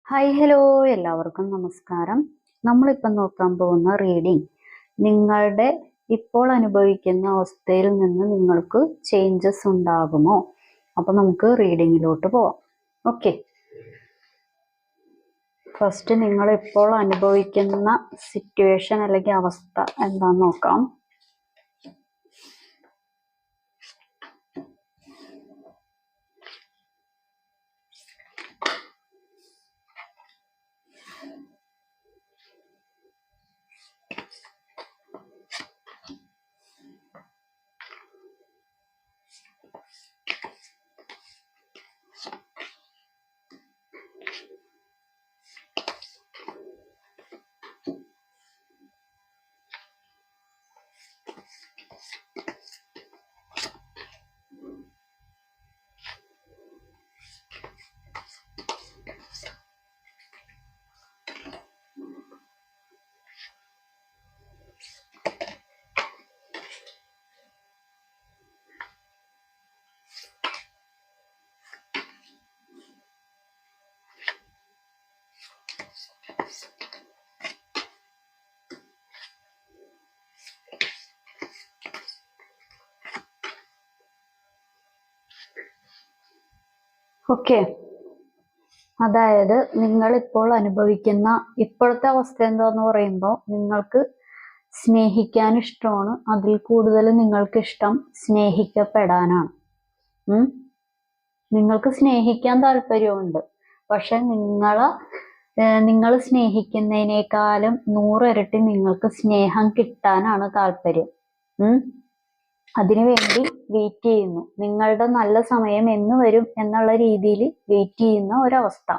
Hi hello എല്ലാവർക്കും നമസ്കാരം. നമ്മളിപ്പം നോക്കാൻ പോകുന്ന റീഡിംഗ് നിങ്ങളുടെ ഇപ്പോൾ അനുഭവിക്കുന്ന അവസ്ഥയിൽ നിന്ന് നിങ്ങൾക്ക് ചേഞ്ചസ് ഉണ്ടാകുമോ? അപ്പം നമുക്ക് റീഡിങ്ങിലോട്ട് പോവാം. ഓക്കെ, ഫസ്റ്റ് നിങ്ങൾ ഇപ്പോൾ അനുഭവിക്കുന്ന സിറ്റുവേഷൻ അല്ലെങ്കിൽ അവസ്ഥ എന്താന്ന് നോക്കാം. ഓക്കെ, അതായത് നിങ്ങൾ ഇപ്പോൾ അനുഭവിക്കുന്ന ഇപ്പോഴത്തെ അവസ്ഥ എന്താന്ന് പറയുമ്പോൾ നിങ്ങൾക്ക് സ്നേഹിക്കാൻ ഇഷ്ടമാണ്. അതിൽ കൂടുതൽ നിങ്ങൾക്ക് ഇഷ്ടം സ്നേഹിക്കപ്പെടാനാണ്. നിങ്ങൾക്ക് സ്നേഹിക്കാൻ താല്പര്യമുണ്ട്, പക്ഷെ നിങ്ങൾ സ്നേഹിക്കുന്നതിനേക്കാളും 100 ഇരട്ടി നിങ്ങൾക്ക് സ്നേഹം കിട്ടാനാണ് താല്പര്യം. അതിനുവേണ്ടി വെയിറ്റ് ചെയ്യുന്നു. നിങ്ങളുടെ നല്ല സമയം എന്ന് വരും എന്നുള്ള രീതിയിൽ വെയിറ്റ് ചെയ്യുന്ന ഒരവസ്ഥ.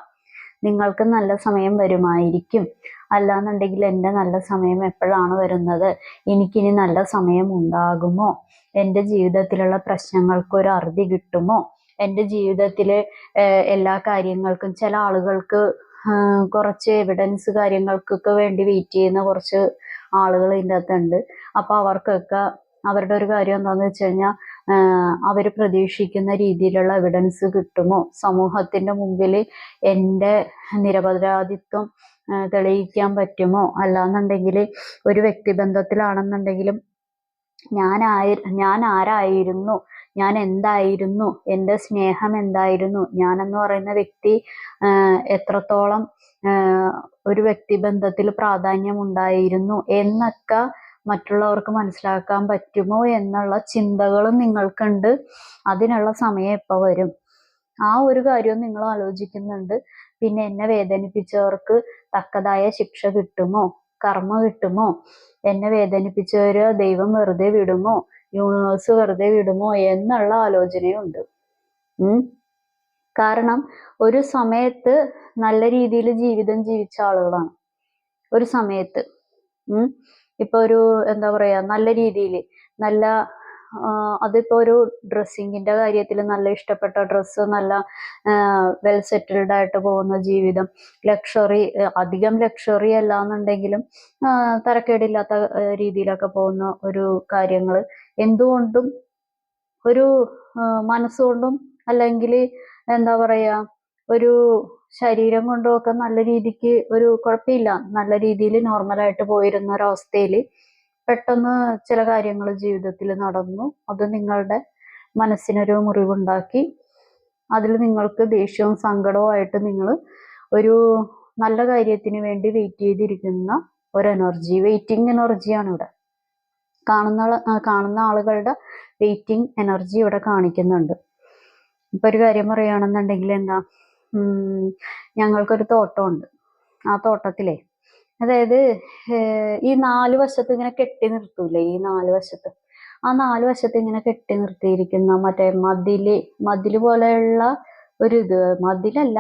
നിങ്ങൾക്ക് നല്ല സമയം വരുമായിരിക്കും, അല്ലാന്നുണ്ടെങ്കിൽ എൻ്റെ നല്ല സമയം എപ്പോഴാണ് വരുന്നത്, എനിക്കിനി നല്ല സമയം ഉണ്ടാകുമോ, എൻ്റെ ജീവിതത്തിലുള്ള പ്രശ്നങ്ങൾക്ക് ഒരു അറുതി കിട്ടുമോ, എൻ്റെ ജീവിതത്തിലെ എല്ലാ കാര്യങ്ങൾക്കും ചില ആളുകൾക്ക് കുറച്ച് എവിഡൻസ് കാര്യങ്ങൾക്കൊക്കെ വേണ്ടി വെയിറ്റ് ചെയ്യുന്ന കുറച്ച് ആളുകൾ ഇതിൻ്റെ അകത്തുണ്ട്. അപ്പോൾ അവർക്കൊക്കെ അവരുടെ ഒരു കാര്യം എന്താണെന്ന് വെച്ച് കഴിഞ്ഞാൽ അവർ പ്രതീക്ഷിക്കുന്ന രീതിയിലുള്ള എവിഡൻസ് കിട്ടുമോ, സമൂഹത്തിൻ്റെ മുമ്പിൽ എൻ്റെ നിരപരാധിത്വം തെളിയിക്കാൻ പറ്റുമോ, അല്ലാന്നുണ്ടെങ്കിൽ ഒരു വ്യക്തിബന്ധത്തിലാണെന്നുണ്ടെങ്കിലും ഞാൻ ആരായിരുന്നു, ഞാൻ എന്തായിരുന്നു, എൻ്റെ സ്നേഹം എന്തായിരുന്നു, ഞാനെന്ന് പറയുന്ന വ്യക്തി എത്രത്തോളം ഒരു വ്യക്തിബന്ധത്തിൽ പ്രാധാന്യം ഉണ്ടായിരുന്നു എന്നൊക്കെ മറ്റുള്ളവർക്ക് മനസ്സിലാക്കാൻ പറ്റുമോ എന്നുള്ള ചിന്തകളും നിങ്ങൾക്കുണ്ട്. അതിനുള്ള സമയം എപ്പോൾ വരും, ആ ഒരു കാര്യവും നിങ്ങൾ ആലോചിക്കുന്നുണ്ട്. പിന്നെ എന്നെ വേദനിപ്പിച്ചവർക്ക് തക്കതായ ശിക്ഷ കിട്ടുമോ, കർമ്മ കിട്ടുമോ, എന്നെ വേദനിപ്പിച്ചവര് ദൈവം വെറുതെ വിടുമോ, യൂണിവേഴ്സ് വെറുതെ വിടുമോ എന്നുള്ള ആലോചനയുണ്ട്. കാരണം ഒരു സമയത്ത് നല്ല രീതിയിൽ ജീവിതം ജീവിച്ച ആളുകളാണ്. ഒരു സമയത്ത് ഇപ്പൊ ഒരു എന്താ പറയാ നല്ല രീതിയിൽ നല്ല അതിപ്പോ ഒരു ഡ്രസ്സിങ്ങിന്റെ കാര്യത്തിൽ നല്ല ഇഷ്ടപ്പെട്ട ഡ്രസ്സ്, നല്ല വെൽ സെറ്റിൽഡ് ആയിട്ട് പോകുന്ന ജീവിതം, ലക്ഷറി, അധികം ലക്ഷറി അല്ലാന്നുണ്ടെങ്കിലും തരക്കേടില്ലാത്ത രീതിയിലൊക്കെ പോകുന്ന ഒരു കാര്യങ്ങൾ, എന്തുകൊണ്ടും ഒരു മനസ്സുകൊണ്ടും അല്ലെങ്കിൽ എന്താ പറയാ ഒരു ശരീരം കൊണ്ടും ഒക്കെ നല്ല രീതിക്ക് ഒരു കുഴപ്പമില്ല, നല്ല രീതിയിൽ നോർമലായിട്ട് പോയിരുന്ന ഒരവസ്ഥയിൽ പെട്ടെന്ന് ചില കാര്യങ്ങൾ ജീവിതത്തിൽ നടന്നു. അത് നിങ്ങളുടെ മനസ്സിനൊരു മുറിവുണ്ടാക്കി. അതിൽ നിങ്ങൾക്ക് ദേഷ്യവും സങ്കടവും ആയിട്ട് നിങ്ങൾ ഒരു നല്ല കാര്യത്തിന് വേണ്ടി വെയിറ്റ് ചെയ്തിരിക്കുന്ന ഒരു എനർജി, വെയിറ്റിംഗ് എനർജിയാണ് ഇവിടെ കാണുന്ന ആളുകളുടെ വെയിറ്റിംഗ് എനർജി ഇവിടെ കാണിക്കുന്നുണ്ട്. ഇപ്പൊ ഒരു കാര്യം പറയുകയാണെന്നുണ്ടെങ്കിൽ എന്താ, ഞങ്ങൾക്കൊരു തോട്ടമുണ്ട്. ആ തോട്ടത്തിലെ അതായത് ഈ 4 വശത്ത് ഇങ്ങനെ കെട്ടി നിർത്തൂലേ, ഈ 4 വശത്ത്, ആ 4 വശത്ത് ഇങ്ങനെ കെട്ടി നിർത്തിയിരിക്കുന്ന മറ്റേ മതില് പോലെയുള്ള ഒരു ഇത്, മതിലല്ല,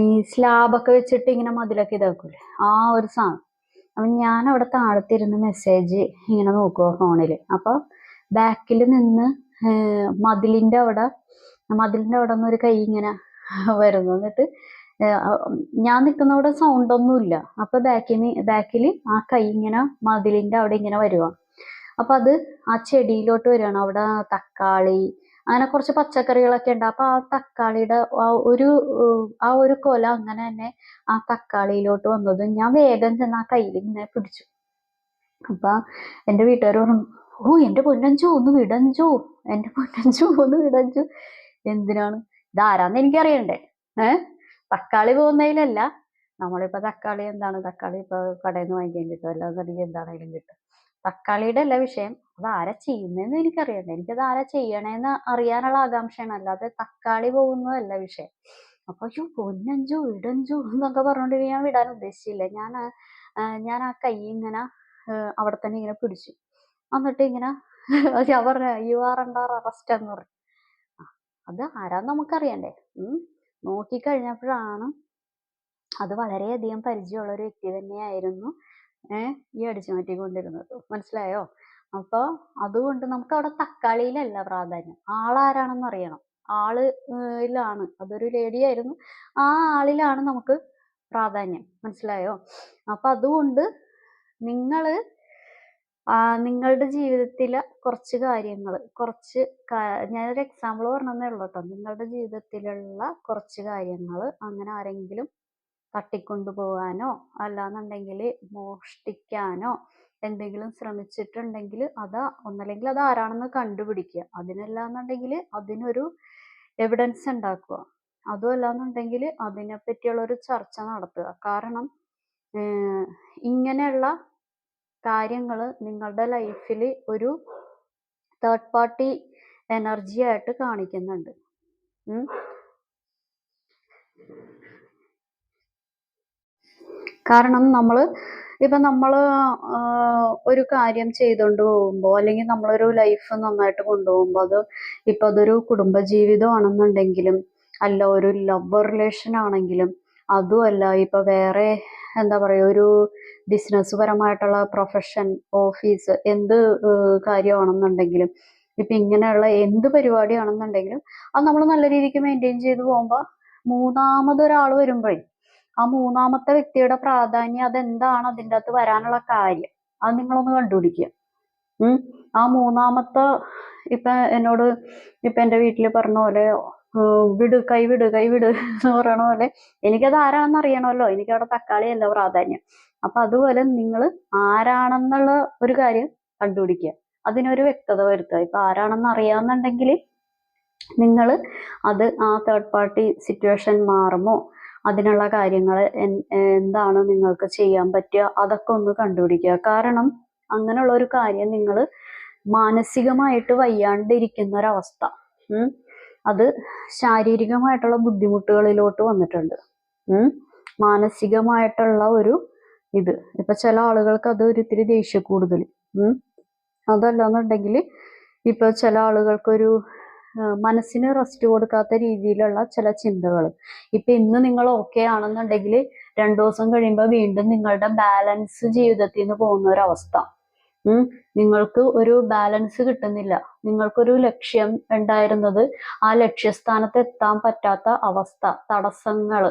ഈ സ്ലാബൊക്കെ വെച്ചിട്ട് ഇങ്ങനെ മതിലൊക്കെ ഇതാക്കൂലേ, ആ ഒരു സാധനം. അപ്പം ഞാൻ അവിടെ താഴത്തിരുന്ന് മെസ്സേജ് ഇങ്ങനെ നോക്കുക ഫോണിൽ. അപ്പൊ ബാക്കിൽ നിന്ന് മതിലിന്റെ അവിടെ നിന്ന് ഒരു കൈ ഇങ്ങനെ വരുന്നു. എന്നിട്ട് ഞാൻ നിൽക്കുന്നവിടെ സൗണ്ട് ഒന്നുമില്ല. അപ്പൊ ബാക്കിൽ ആ കൈ ഇങ്ങനെ മതിലിന്റെ അവിടെ ഇങ്ങനെ വരുക. അപ്പൊ അത് ആ ചെടിയിലോട്ട് വരികയാണ്. അവിടെ തക്കാളി, അങ്ങനെ കുറച്ച് പച്ചക്കറികളൊക്കെ ഉണ്ട്. അപ്പൊ ആ തക്കാളിയുടെ ആ ഒരു കൊല അങ്ങനെ തന്നെ ആ തക്കാളിയിലോട്ട് വന്നത് ഞാൻ വേഗം ചെന്ന് ആ കയ്യിൽ ഇങ്ങനെ പിടിച്ചു. അപ്പൊ എന്റെ വീട്ടുകാർ പറഞ്ഞു, ഓ എന്റെ പൊന്നഞ്ചു ഒന്ന് വിടഞ്ചു, എന്റെ പൊന്നഞ്ചു ഒന്ന് വിടഞ്ചു. എന്തിനാണ്? ഇതാരാന്ന് എനിക്കറിയണ്ടേ? തക്കാളി പോകുന്നതിലല്ല. നമ്മളിപ്പോ തക്കാളി എന്താണ്, തക്കാളി ഇപ്പൊ കടയിൽ നിന്ന് വാങ്ങിക്കാൻ കിട്ടും, അല്ലാന്നുണ്ടെങ്കിൽ എന്താണെങ്കിലും കിട്ടും. തക്കാളിയുടെ അല്ല വിഷയം, അത് ആരാ ചെയ്യുന്നതെന്ന് എനിക്കറിയണ്ടേ. എനിക്കത് ആരാ ചെയ്യണേന്ന് അറിയാനുള്ള ആകാംക്ഷയാണ്, അല്ലാതെ തക്കാളി പോകുന്നതല്ല വിഷയം. അപ്പൊ അയ്യോ പൊന്നഞ്ചു വിടഞ്ചു എന്നൊക്കെ പറഞ്ഞോണ്ട് ഞാൻ വിടാൻ ഉദ്ദേശിച്ചില്ല. ഞാൻ ആ കൈ ഇങ്ങനെ അവിടെ തന്നെ ഇങ്ങനെ പിടിച്ചു. എന്നിട്ട് ഇങ്ങനെ ഞാൻ പറഞ്ഞു, യു ആർ അണ്ടർ അറസ്റ്റ് എന്ന് പറഞ്ഞു. അത് ആരാന്ന് നമുക്കറിയണ്ടേ. നോക്കിക്കഴിഞ്ഞപ്പോഴാണ് അത് വളരെയധികം പരിചയമുള്ള ഒരു വ്യക്തി തന്നെയായിരുന്നു ഈ അടിച്ചു മാറ്റിക്കൊണ്ടിരുന്നത്. മനസ്സിലായോ? അപ്പൊ അതുകൊണ്ട് നമുക്ക് അവിടെ തക്കാളിയിലല്ല പ്രാധാന്യം, ആളാരാണെന്ന് അറിയണം. ാണ്, അതൊരു ലേഡി ആയിരുന്നു, ആ ആളിലാണ് നമുക്ക് പ്രാധാന്യം. മനസ്സിലായോ? അപ്പൊ അതുകൊണ്ട് നിങ്ങള് നിങ്ങളുടെ ജീവിതത്തിലെ കുറച്ച് കാര്യങ്ങൾ, ഞാനൊരു എക്സാമ്പിൾ പറഞ്ഞതേ ഉള്ളൂ കേട്ടോ. നിങ്ങളുടെ ജീവിതത്തിലുള്ള കുറച്ച് കാര്യങ്ങൾ അങ്ങനെ ആരെങ്കിലും തട്ടിക്കൊണ്ടുപോകാനോ അല്ലാന്നുണ്ടെങ്കിൽ മോഷ്ടിക്കാനോ എന്തെങ്കിലും ശ്രമിച്ചിട്ടുണ്ടെങ്കിൽ ഒന്നല്ലെങ്കിൽ അത് ആരാണെന്ന് കണ്ടുപിടിക്കുക. അതിനല്ലാന്നുണ്ടെങ്കിൽ അതിനൊരു എവിഡൻസ് ഉണ്ടാക്കുക. അതും അല്ലാന്നുണ്ടെങ്കിൽ അതിനെപ്പറ്റിയുള്ള ഒരു ചർച്ച നടത്തുക. കാരണം ഇങ്ങനെയുള്ള കാര്യങ്ങൾ നിങ്ങളുടെ ലൈഫിൽ ഒരു തേർഡ് പാർട്ടി എനർജി ആയിട്ട് കാണിക്കുന്നുണ്ട്. കാരണം നമ്മൾ ഒരു കാര്യം ചെയ്തുകൊണ്ട് പോകുമ്പോൾ, അല്ലെങ്കിൽ നമ്മളൊരു ലൈഫ് നന്നായിട്ട് കൊണ്ടുപോകുമ്പോൾ, അതൊരു കുടുംബജീവിതം ആണെന്നുണ്ടെങ്കിലും അല്ല ഒരു ലവ് റിലേഷൻ ആണെങ്കിലും, അതുമല്ല ഇപ്പൊ വേറെ എന്താ പറയുക, ഒരു ബിസിനസ് പരമായിട്ടുള്ള പ്രൊഫഷൻ, ഓഫീസ്, എന്ത് കാര്യമാണെന്നുണ്ടെങ്കിലും, ഇപ്പൊ ഇങ്ങനെയുള്ള എന്ത് പരിപാടിയാണെന്നുണ്ടെങ്കിലും അത് നമ്മൾ നല്ല രീതിക്ക് മെയിൻറ്റെയിൻ ചെയ്ത് പോകുമ്പോൾ മൂന്നാമതൊരാൾ വരുമ്പോഴേ ആ മൂന്നാമത്തെ വ്യക്തിയുടെ പ്രാധാന്യം, അതെന്താണ് അതിൻ്റെ അകത്ത് വരാനുള്ള കാര്യം, അത് നിങ്ങളൊന്ന് കണ്ടുപിടിക്കുക. ആ മൂന്നാമത്തെ ഇപ്പൊ എന്നോട് ഇപ്പൊ എൻ്റെ വീട്ടിൽ പറഞ്ഞ പോലെ കൈവിട് എന്ന് പറയണ പോലെ എനിക്കത് ആരാണെന്ന് അറിയണമല്ലോ. എനിക്കവിടെ തക്കാളിയല്ല പ്രാധാന്യം. അപ്പൊ അതുപോലെ നിങ്ങൾ ആരാണെന്നുള്ള ഒരു കാര്യം കണ്ടുപിടിക്കുക, അതിനൊരു വ്യക്തത വരുത്തുക. ഇപ്പൊ ആരാണെന്ന് അറിയാന്നുണ്ടെങ്കിൽ നിങ്ങൾ അത് ആ തേർഡ് പാർട്ടി സിറ്റുവേഷൻ മാറുമോ, അതിനുള്ള കാര്യങ്ങൾ എന്താണ് നിങ്ങൾക്ക് ചെയ്യാൻ പറ്റുക, അതൊക്കെ ഒന്ന് കണ്ടുപിടിക്കുക. കാരണം അങ്ങനെയുള്ള ഒരു കാര്യം നിങ്ങൾ മാനസികമായിട്ട് വയ്യാണ്ടിരിക്കുന്ന ഒരവസ്ഥ, അത് ശാരീരികമായിട്ടുള്ള ബുദ്ധിമുട്ടുകളിലോട്ട് വന്നിട്ടുണ്ട്. മാനസികമായിട്ടുള്ള ഒരു ഇപ്പൊ ചില ആളുകൾക്ക് അത് ഒരിത്തിരി ദേഷ്യം കൂടുതൽ, അതല്ലാന്നുണ്ടെങ്കിൽ ഇപ്പൊ ചില ആളുകൾക്കൊരു മനസ്സിന് റെസ്റ്റ് കൊടുക്കാത്ത രീതിയിലുള്ള ചില ചിന്തകൾ. ഇപ്പൊ ഇന്ന് നിങ്ങൾ ഓക്കെ ആണെന്നുണ്ടെങ്കിൽ 2 ദിവസം കഴിയുമ്പോൾ വീണ്ടും നിങ്ങളുടെ ബാലൻസ് ജീവിതത്തിൽ നിന്ന് പോകുന്ന ഒരവസ്ഥ. നിങ്ങൾക്ക് ഒരു ബാലൻസ് കിട്ടുന്നില്ല. നിങ്ങൾക്കൊരു ലക്ഷ്യം ഉണ്ടായിരുന്നത് ആ ലക്ഷ്യസ്ഥാനത്ത് എത്താൻ പറ്റാത്ത അവസ്ഥ, തടസ്സങ്ങൾ.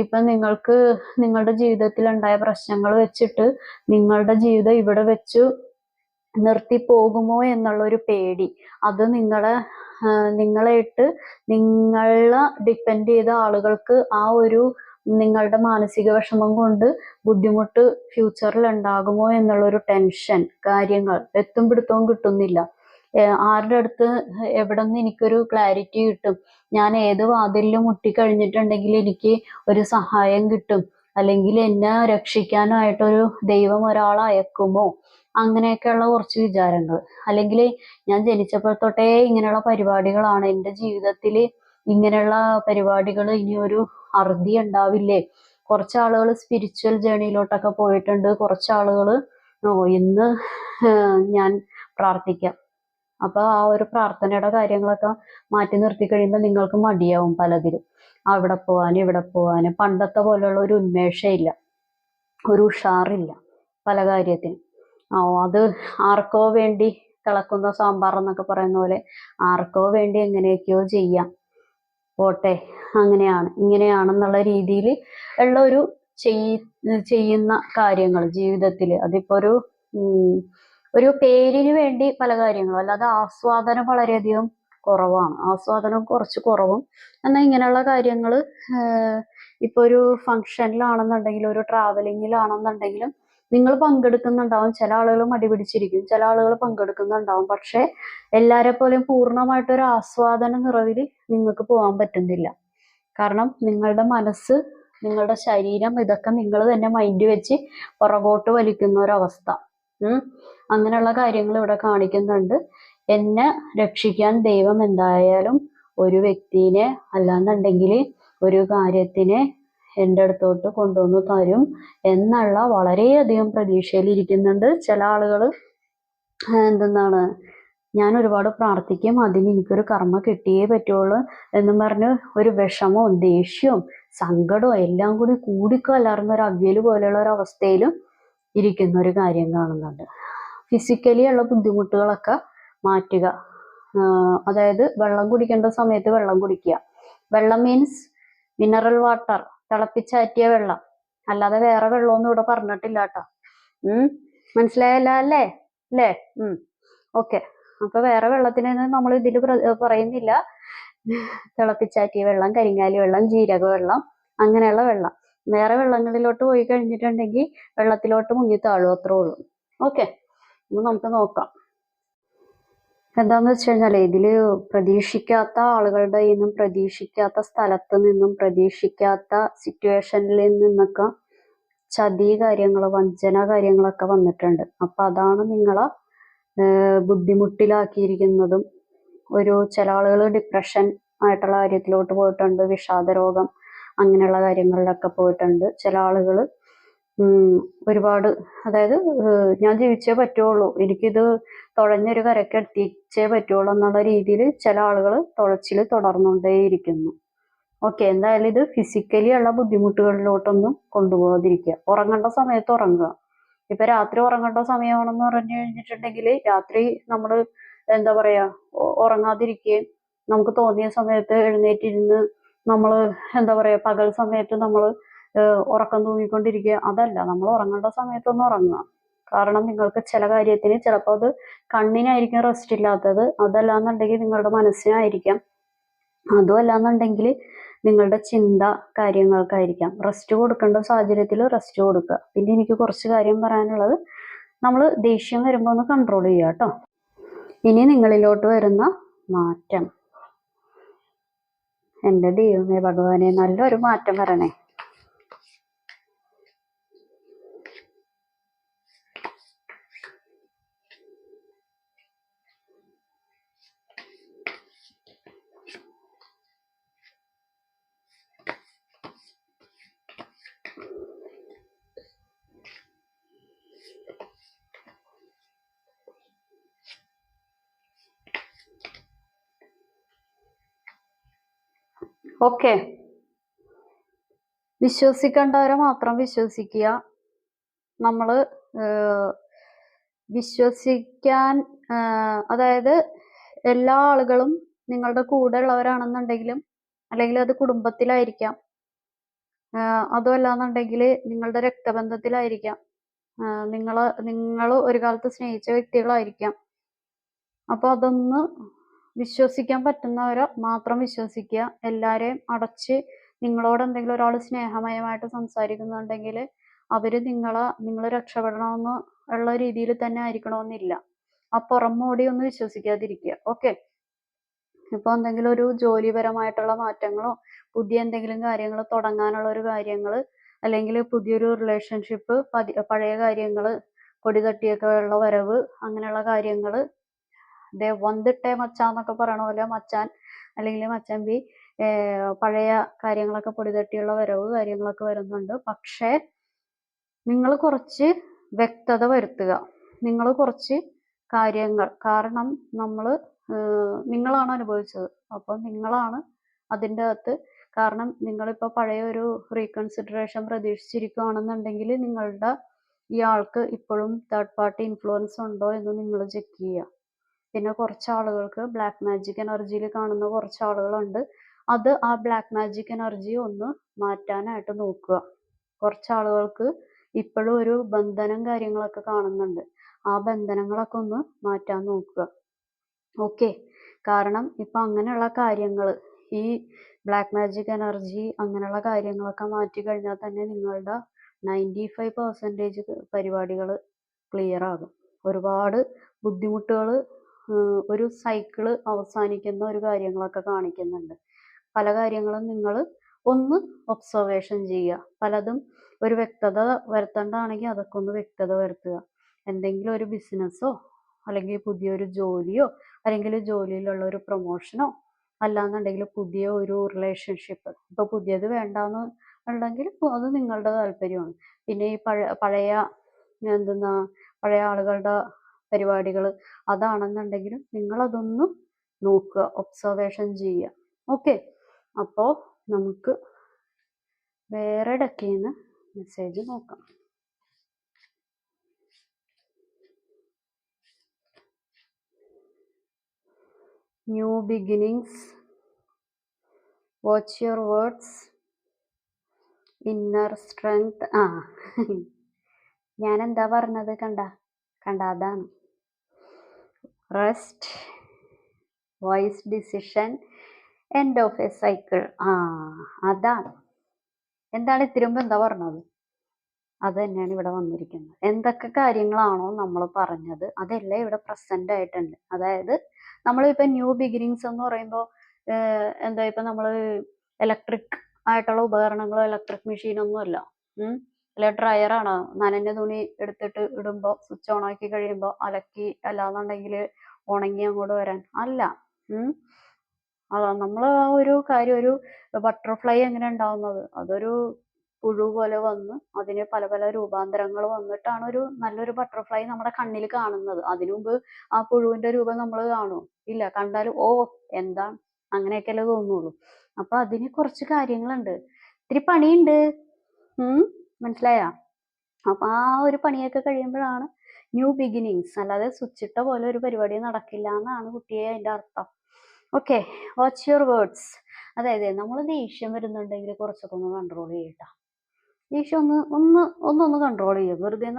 ഇപ്പൊ നിങ്ങൾക്ക് നിങ്ങളുടെ ജീവിതത്തിൽ ഉണ്ടായ പ്രശ്നങ്ങൾ വെച്ചിട്ട് നിങ്ങളുടെ ജീവിതം ഇവിടെ വെച്ചു നിർത്തി പോകുമോ എന്നുള്ളൊരു പേടി, അത് നിങ്ങളായിട്ട് നിങ്ങളെ ഡിപ്പെൻഡ് ചെയ്ത ആളുകൾക്ക് ആ ഒരു നിങ്ങളുടെ മാനസിക വിഷമം കൊണ്ട് ബുദ്ധിമുട്ട് ഫ്യൂച്ചറിൽ ഉണ്ടാകുമോ എന്നുള്ളൊരു ടെൻഷൻ, കാര്യങ്ങൾ എത്തും പിടുത്തവും കിട്ടുന്നില്ല. ആരുടെ അടുത്ത് എവിടെ നിന്ന് എനിക്കൊരു ക്ലാരിറ്റി കിട്ടും, ഞാൻ ഏത് വാതിലിൽ മുട്ടിക്കഴിഞ്ഞിട്ടുണ്ടെങ്കിൽ എനിക്ക് ഒരു സഹായം കിട്ടും, അല്ലെങ്കിൽ എന്നെ രക്ഷിക്കാനായിട്ടൊരു ദൈവം ഒരാൾ അയക്കുമോ, അങ്ങനെയൊക്കെയുള്ള കുറച്ച് വിചാരങ്ങൾ. അല്ലെങ്കിൽ ഞാൻ ജനിച്ചപ്പോൾ തൊട്ടേ ഇങ്ങനെയുള്ള പരിപാടികളാണ് എൻ്റെ ജീവിതത്തിൽ, ഇങ്ങനെയുള്ള പരിപാടികൾ ഇനിയൊരു അറുതി ഉണ്ടാവില്ലേ. കുറച്ച് ആളുകൾ സ്പിരിച്വൽ ജേണിയിലോട്ടൊക്കെ പോയിട്ടുണ്ട്. കുറച്ച് ആളുകൾ ഇന്ന് ഞാൻ പ്രാർത്ഥിക്കാം. അപ്പൊ ആ ഒരു പ്രാർത്ഥനയുടെ കാര്യങ്ങളൊക്കെ മാറ്റി നിർത്തി കഴിയുമ്പോൾ നിങ്ങൾക്ക് മടിയാവും പലതിലും. അവിടെ പോവാൻ ഇവിടെ പോവാൻ പണ്ടത്തെ പോലെയുള്ള ഒരു ഉന്മേഷമില്ല, ഒരു ഉഷാറില്ല പല കാര്യത്തിനും. അത് ആർക്കോ വേണ്ടി തിളക്കുന്ന സാമ്പാർ എന്നൊക്കെ പറയുന്ന പോലെ ആർക്കോ വേണ്ടി എങ്ങനെയൊക്കെയോ ചെയ്യാം, പോട്ടെ, അങ്ങനെയാണ് ഇങ്ങനെയാണെന്നുള്ള രീതിയിൽ ഉള്ള ഒരു ചെയ്യുന്ന കാര്യങ്ങൾ ജീവിതത്തിൽ, അതിപ്പോ ഒരു പേരിന് വേണ്ടി പല കാര്യങ്ങളും, അല്ലാതെ ആസ്വാദനം വളരെയധികം കുറവാണ്, ആസ്വാദനം കുറച്ച് കുറവും. എന്നാൽ ഇങ്ങനെയുള്ള കാര്യങ്ങൾ ഇപ്പോൾ ഒരു ഫംഗ്ഷനിലാണെന്നുണ്ടെങ്കിൽ, ഒരു ട്രാവലിങ്ങിലാണെന്നുണ്ടെങ്കിലും നിങ്ങൾ പങ്കെടുക്കുന്നുണ്ടാവും. ചില ആളുകൾ മടി പിടിച്ചിരിക്കും, ചില ആളുകൾ പങ്കെടുക്കുന്നുണ്ടാവും. പക്ഷെ എല്ലാരെ പോലെയും പൂർണ്ണമായിട്ടൊരു ആസ്വാദന നിറവിൽ നിങ്ങൾക്ക് പോകാൻ പറ്റുന്നില്ല. കാരണം നിങ്ങളുടെ മനസ്സ്, നിങ്ങളുടെ ശരീരം, ഇതൊക്കെ നിങ്ങൾ തന്നെ മൈൻഡ് വെച്ച് പുറകോട്ട് വലിക്കുന്ന ഒരവസ്ഥ. അങ്ങനെയുള്ള കാര്യങ്ങൾ ഇവിടെ കാണിക്കുന്നുണ്ട്. എന്നെ രക്ഷിക്കാൻ ദൈവം എന്തായാലും ഒരു വ്യക്തിനെ അല്ലാന്നുണ്ടെങ്കിൽ ഒരു കാര്യത്തിനെ എൻ്റെ അടുത്തോട്ട് കൊണ്ടുവന്ന് തരും എന്നുള്ള വളരെയധികം പ്രതീക്ഷയിലിരിക്കുന്നുണ്ട്. ചില ആളുകൾ എന്തെന്നാണ്, ഞാൻ ഒരുപാട് പ്രാർത്ഥിക്കും, അതിന് എനിക്കൊരു കർമ്മ കിട്ടിയേ പറ്റുള്ളൂ എന്നും പറഞ്ഞ് ഒരു വിഷമവും ദേഷ്യവും സങ്കടവും എല്ലാം കൂടി കൂടിക്കലർന്ന ഒരു അവിയൽ പോലെയുള്ള ഒരു അവസ്ഥയിലും ഇരിക്കുന്ന ഒരു കാര്യം കാണുന്നുണ്ട്. ഫിസിക്കലി ഉള്ള ബുദ്ധിമുട്ടുകളൊക്കെ മാറ്റുക. അതായത് വെള്ളം കുടിക്കേണ്ട സമയത്ത് വെള്ളം കുടിക്കുക. വെള്ളം മീൻസ് മിനറൽ വാട്ടർ, തിളപ്പിച്ചാറ്റിയ വെള്ളം, അല്ലാതെ വേറെ വെള്ളമൊന്നും ഇവിടെ പറഞ്ഞിട്ടില്ല കേട്ടോ. മനസ്സിലായല്ല അല്ലേ? ഓക്കെ. അപ്പൊ വേറെ വെള്ളത്തിനൊന്നും നമ്മൾ ഇതിൽ പറയുന്നില്ല. തിളപ്പിച്ചാറ്റിയ വെള്ളം, കരിങ്ങാലി വെള്ളം, ജീരക വെള്ളം, അങ്ങനെയുള്ള വെള്ളം. വേറെ വെള്ളങ്ങളിലോട്ട് പോയി കഴിഞ്ഞിട്ടുണ്ടെങ്കിൽ വെള്ളത്തിലോട്ട് മുങ്ങി താഴും, അത്രേ ഉള്ളൂ. ഓക്കെ, നമുക്ക് നോക്കാം. എന്താന്ന് വെച്ച് കഴിഞ്ഞാൽ ഇതില് പ്രതീക്ഷിക്കാത്ത ആളുകളുടെ നിന്നും, പ്രതീക്ഷിക്കാത്ത സ്ഥലത്ത് നിന്നും, പ്രതീക്ഷിക്കാത്ത സിറ്റുവേഷനിൽ നിന്നൊക്കെ ചതി കാര്യങ്ങൾ, വഞ്ചന കാര്യങ്ങളൊക്കെ വന്നിട്ടുണ്ട്. അപ്പൊ അതാണ് നിങ്ങളെ ബുദ്ധിമുട്ടിലാക്കിയിരിക്കുന്നതും. ചില ആളുകൾ ഡിപ്രഷൻ ആയിട്ടുള്ള കാര്യത്തിലോട്ട് പോയിട്ടുണ്ട്, വിഷാദ രോഗം അങ്ങനെയുള്ള കാര്യങ്ങളിലൊക്കെ പോയിട്ടുണ്ട്. ചില ആളുകൾ ഒരുപാട്, അതായത് ഞാൻ ജീവിച്ചേ പറ്റുള്ളൂ, എനിക്കിത് തുഴഞ്ഞൊരു കരയ്ക്ക് എത്തിച്ചേ പറ്റുള്ളൂ എന്നുള്ള രീതിയിൽ ചില ആളുകൾ തുഴച്ചിൽ തുടർന്നുകൊണ്ടേയിരിക്കുന്നു. ഓക്കെ, എന്തായാലും ഇത് ഫിസിക്കലി ഉള്ള ബുദ്ധിമുട്ടുകളിലോട്ടൊന്നും കൊണ്ടുപോകാതിരിക്കുക. ഉറങ്ങേണ്ട സമയത്ത് ഉറങ്ങുക. ഇപ്പൊ രാത്രി ഉറങ്ങേണ്ട സമയമാണെന്ന് പറഞ്ഞു കഴിഞ്ഞിട്ടുണ്ടെങ്കിൽ രാത്രി നമ്മൾ എന്താ പറയാ, ഉറങ്ങാതിരിക്കുകയും നമുക്ക് തോന്നിയ സമയത്ത് എഴുന്നേറ്റിരുന്ന് നമ്മൾ എന്താ പറയാ, പകൽ സമയത്ത് നമ്മൾ ഉറക്കം തൂങ്ങിക്കൊണ്ടിരിക്കുക, അതല്ല. നമ്മൾ ഉറങ്ങേണ്ട സമയത്തൊന്ന് ഉറങ്ങുക. കാരണം നിങ്ങൾക്ക് ചില കാര്യത്തിന് ചിലപ്പോൾ അത് കണ്ണിനായിരിക്കും റെസ്റ്റ് ഇല്ലാത്തത്, അതല്ലാന്നുണ്ടെങ്കിൽ നിങ്ങളുടെ മനസ്സിനായിരിക്കാം, അതും അല്ലാന്നുണ്ടെങ്കിൽ നിങ്ങളുടെ ചിന്ത കാര്യങ്ങൾക്കായിരിക്കാം. റെസ്റ്റ് കൊടുക്കേണ്ട സാഹചര്യത്തിൽ റെസ്റ്റ് കൊടുക്കുക. പിന്നെ എനിക്ക് കുറച്ച് കാര്യം പറയാനുള്ളത്, നമ്മൾ ദേഷ്യം വരുമ്പോൾ ഒന്ന് കൺട്രോൾ ചെയ്യുക കേട്ടോ. ഇനി നിങ്ങളിലോട്ട് വരുന്ന മാറ്റം, എൻ്റെ ദൈവമേ ഭഗവാനെ, നല്ലൊരു മാറ്റം വരണേ. ഓക്കെ, വിശ്വസിക്കേണ്ടവരെ മാത്രം വിശ്വസിക്കുക. നമ്മൾ വിശ്വസിക്കാൻ, അതായത് എല്ലാ ആളുകളും നിങ്ങളുടെ കൂടെ ഉള്ളവരാണെന്നുണ്ടെങ്കിലും, അല്ലെങ്കിൽ അത് കുടുംബത്തിലായിരിക്കാം, അതുമല്ലാന്നുണ്ടെങ്കിൽ നിങ്ങളുടെ രക്തബന്ധത്തിലായിരിക്കാം, നിങ്ങൾ ഒരു കാലത്ത് സ്നേഹിച്ച വ്യക്തികളായിരിക്കാം. അപ്പൊ അതൊന്ന് വിശ്വസിക്കാൻ പറ്റുന്നവരെ മാത്രം വിശ്വസിക്കുക. എല്ലാരെയും അടച്ച്, നിങ്ങളോട് എന്തെങ്കിലും ഒരാൾ സ്നേഹമയമായിട്ട് സംസാരിക്കുന്നുണ്ടെങ്കിൽ അവര് നിങ്ങൾ രക്ഷപ്പെടണമെന്ന് ഉള്ള രീതിയിൽ തന്നെ ആയിരിക്കണമെന്നില്ല. ആ പുറമോടി ഒന്ന് വിശ്വസിക്കാതിരിക്കുക. ഓക്കെ, ഇപ്പൊ എന്തെങ്കിലും ഒരു ജോലിപരമായിട്ടുള്ള മാറ്റങ്ങളോ, പുതിയ എന്തെങ്കിലും കാര്യങ്ങൾ തുടങ്ങാനുള്ള ഒരു കാര്യങ്ങൾ, അല്ലെങ്കിൽ പുതിയൊരു റിലേഷൻഷിപ്പ്, പഴയ കാര്യങ്ങൾ, പൊടി തട്ടിയൊക്കെ ഉള്ള വരവ്, അങ്ങനെയുള്ള കാര്യങ്ങൾ, വന്നിട്ടേ മച്ചാന്നൊക്കെ പറയണ പോലെ മച്ചാൻ അല്ലെങ്കിൽ മച്ചമ്പി, പഴയ കാര്യങ്ങളൊക്കെ പൊടി തട്ടിയുള്ള വരവ് കാര്യങ്ങളൊക്കെ വരുന്നുണ്ട്. പക്ഷേ നിങ്ങൾ കുറച്ച് വ്യക്തത വരുത്തുക. നിങ്ങൾ കുറച്ച് കാര്യങ്ങൾ, കാരണം നിങ്ങളാണ് അനുഭവിച്ചത്, അപ്പൊ നിങ്ങളാണ് അതിൻ്റെ അകത്ത്. കാരണം നിങ്ങളിപ്പോൾ പഴയ ഒരു റീകൺസിഡറേഷൻ പ്രതീക്ഷിച്ചിരിക്കുകയാണെന്നുണ്ടെങ്കിൽ നിങ്ങളുടെ ഈ ആൾക്ക് ഇപ്പോഴും തേർഡ് പാർട്ടി ഇൻഫ്ലുവൻസ് ഉണ്ടോ എന്ന് നിങ്ങൾ ചെക്ക് ചെയ്യുക. പിന്നെ കുറച്ച് ആളുകൾക്ക് ബ്ലാക്ക് മാജിക് എനർജിയിൽ കാണുന്ന കുറച്ച് ആളുകളുണ്ട്. അത് ആ ബ്ലാക്ക് മാജിക് എനർജി ഒന്ന് മാറ്റാനായിട്ട് നോക്കുക. കുറച്ച് ആളുകൾക്ക് ഇപ്പോഴും ഒരു ബന്ധനം കാര്യങ്ങളൊക്കെ കാണുന്നുണ്ട്. ആ ബന്ധനങ്ങളൊക്കെ ഒന്ന് മാറ്റാൻ നോക്കുക. ഓക്കെ, കാരണം ഇപ്പം അങ്ങനെയുള്ള കാര്യങ്ങൾ, ഈ ബ്ലാക്ക് മാജിക് എനർജി അങ്ങനെയുള്ള കാര്യങ്ങളൊക്കെ മാറ്റി കഴിഞ്ഞാൽ തന്നെ നിങ്ങളുടെ 95% പരിപാടികൾ ക്ലിയർ ആകും. ഒരുപാട് ബുദ്ധിമുട്ടുകൾ, ഒരു സൈക്കിള് അവസാനിക്കുന്ന ഒരു കാര്യങ്ങളൊക്കെ കാണിക്കുന്നുണ്ട്. പല കാര്യങ്ങളും നിങ്ങൾ ഒന്ന് ഒബ്സർവേഷൻ ചെയ്യുക. പലതും ഒരു വ്യക്തത വരുത്തേണ്ടതാണെങ്കിൽ അതൊക്കെ ഒന്ന് വ്യക്തത വരുത്തുക. എന്തെങ്കിലും ഒരു ബിസിനസ്സോ അല്ലെങ്കിൽ പുതിയൊരു ജോലിയോ അല്ലെങ്കിൽ ജോലിയിലുള്ള ഒരു പ്രൊമോഷനോ അല്ലാന്നുണ്ടെങ്കിൽ പുതിയ ഒരു റിലേഷൻഷിപ്പ്, ഇപ്പോൾ പുതിയത് വേണ്ടാന്ന് ഉണ്ടെങ്കിൽ അത് നിങ്ങളുടെ താല്പര്യമാണ്. പിന്നെ ഈ പഴയ എന്തെന്നാ പഴയ ആളുകളുടെ പരിപാടികൾ അതാണെന്നുണ്ടെങ്കിലും നിങ്ങളതൊന്ന് നോക്കുക, ഒബ്സർവേഷൻ ചെയ്യുക. ഓക്കെ, അപ്പോൾ നമുക്ക് വേറെ ഡെക്കിന്ന് മെസ്സേജ് നോക്കാം. New beginnings, watch your words, inner strength. ഞാൻ എന്താ പറഞ്ഞത്? കണ്ട അതാണ്. Rest, voice decision, end of a cycle. അതാണ്. എന്താണ് ഇത്തിരി മുമ്പ് എന്താ പറഞ്ഞത്? അത് തന്നെയാണ് ഇവിടെ വന്നിരിക്കുന്നത്. എന്തൊക്കെ കാര്യങ്ങളാണോ നമ്മൾ പറഞ്ഞത് അതെല്ലാം ഇവിടെ പ്രസന്റ് ആയിട്ടുണ്ട്. അതായത് നമ്മളിപ്പോൾ ന്യൂ ബിഗിനിങ്സ് എന്ന് പറയുമ്പോൾ എന്താ, ഇപ്പം നമ്മൾ ഇലക്ട്രിക് ആയിട്ടുള്ള ഉപകരണങ്ങളോ ഇലക്ട്രിക് മെഷീനൊന്നും അല്ല. അല്ല ഡ്രയറാണ്, നനഞ്ഞ തുണി എടുത്തിട്ട് ഇടുമ്പോൾ സ്വിച്ച് ഓൺ ആക്കി കഴിയുമ്പോൾ അലക്കി അല്ലാന്നുണ്ടെങ്കിൽ ഉണങ്ങി അങ്ങോട്ട് വരാൻ അല്ല. നമ്മൾ ആ ഒരു കാര്യം, ഒരു ബട്ടർഫ്ലൈ എങ്ങനെ ഉണ്ടാവുന്നത്, അതൊരു പുഴു പോലെ വന്ന് അതിന് പല പല രൂപാന്തരങ്ങൾ വന്നിട്ടാണ് ഒരു നല്ലൊരു ബട്ടർഫ്ലൈ നമ്മുടെ കണ്ണിൽ കാണുന്നത്. അതിനു മുമ്പ് ആ പുഴുവിന്റെ രൂപം നമ്മൾ കാണുമോ? ഇല്ല. കണ്ടാൽ ഓ എന്താ അങ്ങനെയൊക്കെയല്ലേ തോന്നുള്ളൂ. അപ്പൊ അതിന് കുറച്ച് കാര്യങ്ങളുണ്ട്, ഇത്തിരി പണിയുണ്ട്. മനസ്സിലായ? അപ്പൊ ആ ഒരു പണിയൊക്കെ കഴിയുമ്പോഴാണ് ന്യൂ ബിഗിനിങ്സ്. അല്ലാതെ സ്വിച്ചിട്ട പോലെ ഒരു പരിപാടി നടക്കില്ല എന്നാണ് കുട്ടിയെ അതിന്റെ അർത്ഥം. Okay, watch your words. അതായത് നമ്മൾ ദേഷ്യം വരുന്നുണ്ടെങ്കിൽ കുറച്ചൊക്കെ ഒന്ന് കൺട്രോൾ ചെയ്യട്ടോ. ദേഷ്യം ഒന്ന് കൺട്രോൾ ചെയ്യുക. വെറുതെ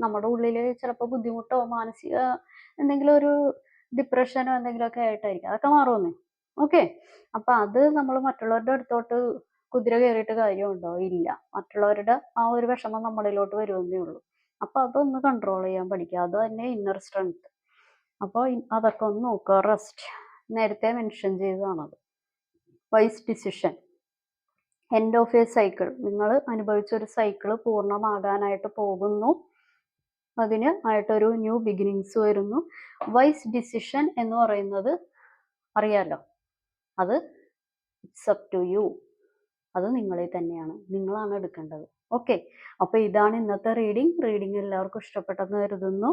നമ്മുടെ ഉള്ളിൽ ചിലപ്പോൾ ബുദ്ധിമുട്ടോ മാനസിക എന്തെങ്കിലും ഒരു ഡിപ്രഷനോ എന്തെങ്കിലുമൊക്കെ ആയിട്ടായിരിക്കും. അതൊക്കെ മാറുമെന്നേ. ഓക്കെ, അപ്പൊ അത് നമ്മൾ മറ്റുള്ളവരുടെ അടുത്തോട്ട് കുതിര കയറിയിട്ട് കാര്യമുണ്ടോ? ഇല്ല. മറ്റുള്ളവരുടെ ആ ഒരു വിഷമം നമ്മളിലോട്ട് വരുമെന്നേ ഉള്ളൂ. അപ്പൊ അതൊന്ന് കൺട്രോൾ ചെയ്യാൻ പഠിക്കുക. അത് തന്നെ ഇന്നർ സ്ട്രെങ്ത്. അപ്പോൾ അതൊക്കെ ഒന്ന് നോക്കുക. റെസ്റ്റ് നേരത്തെ മെൻഷൻ ചെയ്തതാണത്. Wise decision, end of a cycle. നിങ്ങൾ അനുഭവിച്ച ഒരു സൈക്കിള് പൂർണ്ണമാകാനായിട്ട് പോകുന്നു. അതിന് ആയിട്ടൊരു ന്യൂ ബിഗിനിങ്സ് വരുന്നു. വൈസ് ഡിസിഷൻ എന്ന് പറയുന്നത് അറിയാലോ, അത് ഇറ്റ്സ് അപ് ടു യു. അത് നിങ്ങളിൽ തന്നെയാണ്, നിങ്ങളാണ് എടുക്കേണ്ടത്. ഓക്കെ, അപ്പൊ ഇതാണ് ഇന്നത്തെ റീഡിംഗ് എല്ലാവർക്കും ഇഷ്ടപ്പെട്ടെന്ന് കരുതുന്നു.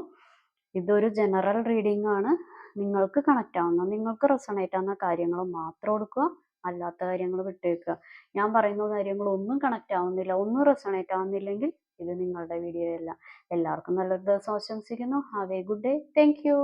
ഇതൊരു ജനറൽ റീഡിംഗ് ആണ്. നിങ്ങൾക്ക് കണക്റ്റ് ആവുന്ന, നിങ്ങൾക്ക് റെസണേറ്റ് ആവുന്ന കാര്യങ്ങൾ മാത്രം എടുക്കുക, അല്ലാത്ത കാര്യങ്ങൾ വിട്ടേക്കുക. ഞാൻ പറയുന്ന കാര്യങ്ങളൊന്നും കണക്റ്റ് ആവുന്നില്ല, ഒന്നും റെസണേറ്റ് ആവുന്നില്ലെങ്കിൽ ഇത് നിങ്ങളുടെ വീഡിയോ അല്ല. എല്ലാവർക്കും നല്ലൊരു ദിവസം ആശംസിക്കുന്നു. Have A good day. Thank you.